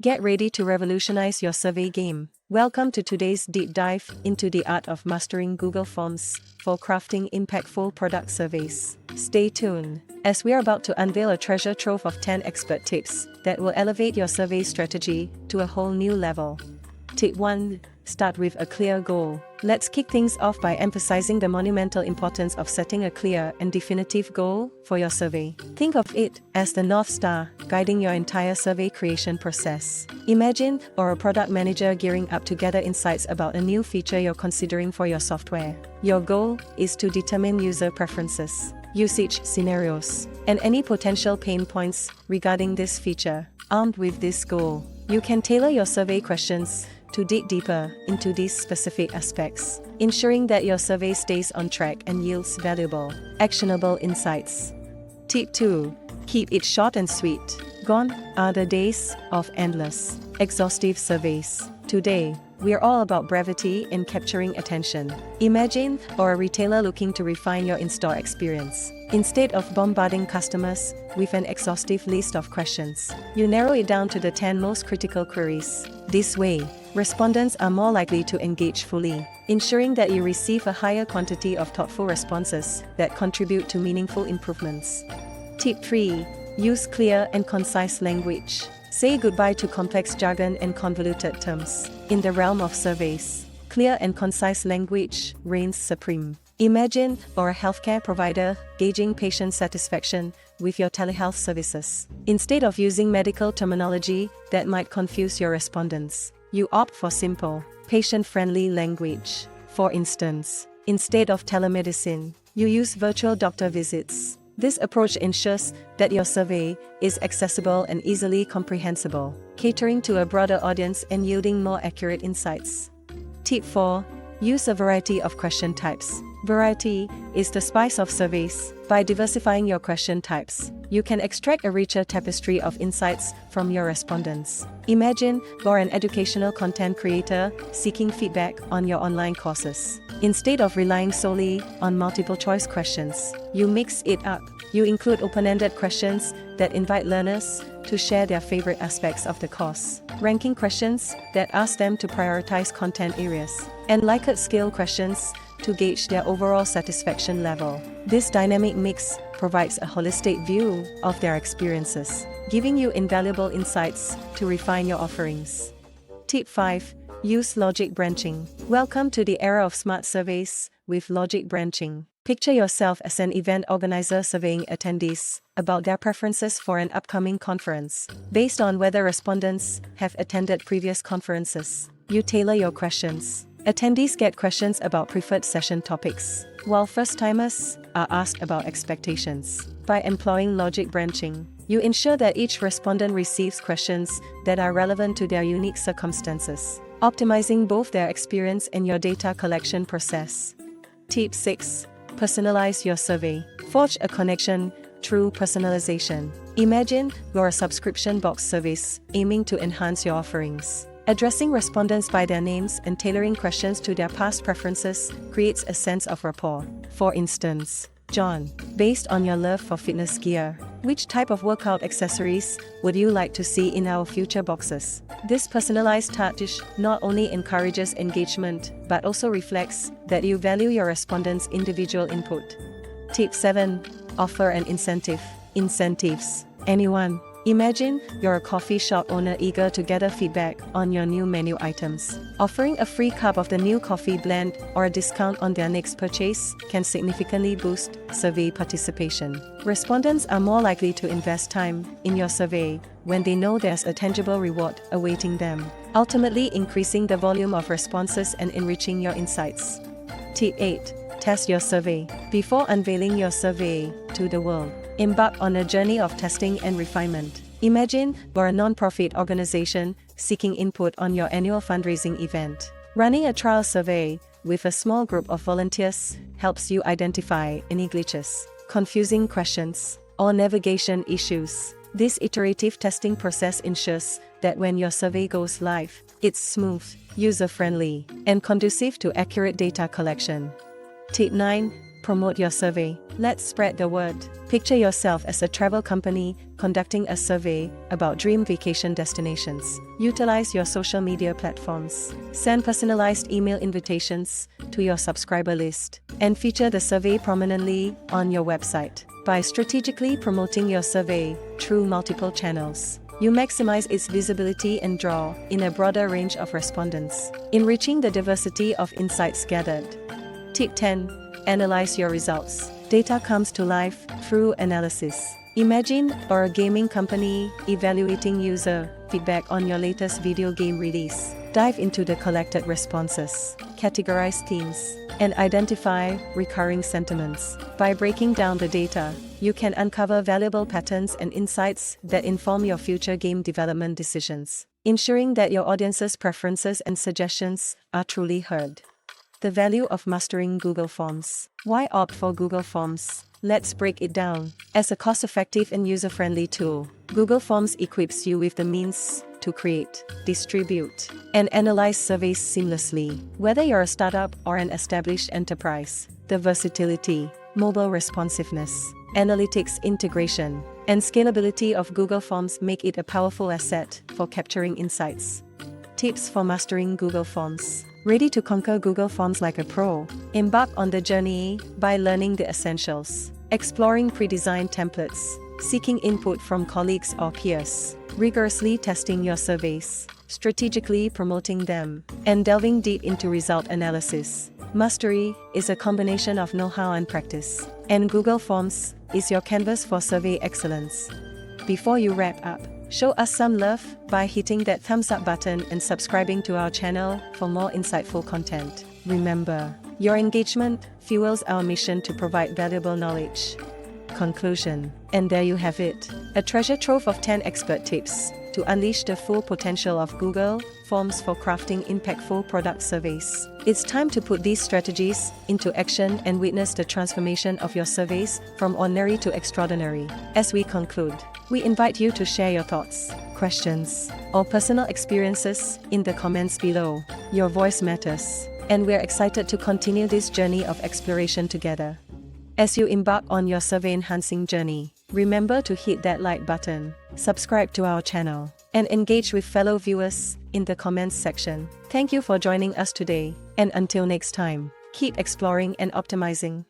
Get ready to revolutionize your survey game. Welcome to today's deep dive into the art of mastering Google Forms for crafting impactful product surveys. Stay tuned, as we are about to unveil a treasure trove of 10 expert tips that will elevate your survey strategy to a whole new level. Tip 1. Start with a clear goal. Let's kick things off by emphasizing the monumental importance of setting a clear and definitive goal for your survey. Think of it as the North Star guiding your entire survey creation process. Imagine a product manager gearing up to gather insights about a new feature you're considering for your software. Your goal is to determine user preferences, usage scenarios, and any potential pain points regarding this feature. Armed with this goal, you can tailor your survey questions to dig deeper into these specific aspects, ensuring that your survey stays on track and yields valuable, actionable insights. Tip 2. Keep it short and sweet. Gone are the days of endless, exhaustive surveys. Today, we're all about brevity and capturing attention. Imagine a retailer looking to refine your in-store experience. Instead of bombarding customers with an exhaustive list of questions, you narrow it down to the 10 most critical queries. This way, respondents are more likely to engage fully, ensuring that you receive a higher quantity of thoughtful responses that contribute to meaningful improvements. Tip 3. Use clear and concise language. Say goodbye to complex jargon and convoluted terms. In the realm of surveys, clear and concise language reigns supreme. Imagine a healthcare provider gauging patient satisfaction with your telehealth services. Instead of using medical terminology that might confuse your respondents, you opt for simple, patient-friendly language. For instance, instead of telemedicine, you use virtual doctor visits. This approach ensures that your survey is accessible and easily comprehensible, catering to a broader audience and yielding more accurate insights. Tip 4. Use a variety of question types. Variety is the spice of surveys. By diversifying your question types, you can extract a richer tapestry of insights from your respondents. Imagine you're an educational content creator seeking feedback on your online courses. Instead of relying solely on multiple-choice questions, you mix it up. You include open-ended questions that invite learners to share their favorite aspects of the course, ranking questions that ask them to prioritize content areas, and Likert scale questions to gauge their overall satisfaction level. This dynamic mix provides a holistic view of their experiences, giving you invaluable insights to refine your offerings. Tip 5. Use logic branching. Welcome to the era of smart surveys with logic branching. Picture yourself as an event organizer surveying attendees about their preferences for an upcoming conference. Based on whether respondents have attended previous conferences, you tailor your questions. Attendees get questions about preferred session topics, while first-timers are asked about expectations. By employing logic branching, you ensure that each respondent receives questions that are relevant to their unique circumstances, optimizing both their experience and your data collection process. Tip 6. Personalize your survey. Forge a connection through personalization. Imagine you're a subscription box service aiming to enhance your offerings. Addressing respondents by their names and tailoring questions to their past preferences creates a sense of rapport. For instance, John, based on your love for fitness gear, which type of workout accessories would you like to see in our future boxes? This personalized touch not only encourages engagement, but also reflects that you value your respondents' individual input. Tip 7. Offer an incentive. Incentives. Anyone. Imagine you're a coffee shop owner eager to gather feedback on your new menu items. Offering a free cup of the new coffee blend or a discount on their next purchase can significantly boost survey participation. Respondents are more likely to invest time in your survey when they know there's a tangible reward awaiting them, ultimately increasing the volume of responses and enriching your insights. Tip 8. Test your survey. Before unveiling your survey to the world, embark on a journey of testing and refinement. Imagine you're a non-profit organization seeking input on your annual fundraising event. Running a trial survey with a small group of volunteers helps you identify any glitches, confusing questions, or navigation issues. This iterative testing process ensures that when your survey goes live, it's smooth, user-friendly, and conducive to accurate data collection. Tip 9. Promote your survey. Let's spread the word. Picture yourself as a travel company conducting a survey about dream vacation destinations. Utilize your social media platforms. Send personalized email invitations to your subscriber list and feature the survey prominently on your website. By strategically promoting your survey through multiple channels, you maximize its visibility and draw in a broader range of respondents, enriching the diversity of insights gathered. Tip 10. Analyze your results. Data comes to life through analysis. Imagine you're a gaming company evaluating user feedback on your latest video game release. Dive into the collected responses, categorize themes, and identify recurring sentiments. By breaking down the data, you can uncover valuable patterns and insights that inform your future game development decisions, ensuring that your audience's preferences and suggestions are truly heard. The value of mastering Google Forms. Why opt for Google Forms? Let's break it down. As a cost-effective and user-friendly tool, Google Forms equips you with the means to create, distribute, and analyze surveys seamlessly. Whether you're a startup or an established enterprise, the versatility, mobile responsiveness, analytics integration, and scalability of Google Forms make it a powerful asset for capturing insights. Tips for mastering Google Forms. Ready to conquer Google Forms like a pro? Embark on the journey by learning the essentials, exploring pre-designed templates, seeking input from colleagues or peers, rigorously testing your surveys, strategically promoting them, and delving deep into result analysis. Mastery is a combination of know-how and practice, and Google Forms is your canvas for survey excellence. Before you wrap up, show us some love by hitting that thumbs up button and subscribing to our channel for more insightful content. Remember, your engagement fuels our mission to provide valuable knowledge. Conclusion. And there you have it, a treasure trove of 10 expert tips to unleash the full potential of Google Forms for crafting impactful product surveys. It's time to put these strategies into action and witness the transformation of your surveys from ordinary to extraordinary. As we conclude, we invite you to share your thoughts, questions, or personal experiences in the comments below. Your voice matters, and we're excited to continue this journey of exploration together. As you embark on your survey-enhancing journey, remember to hit that like button, subscribe to our channel, and engage with fellow viewers in the comments section. Thank you for joining us today, and until next time, keep exploring and optimizing.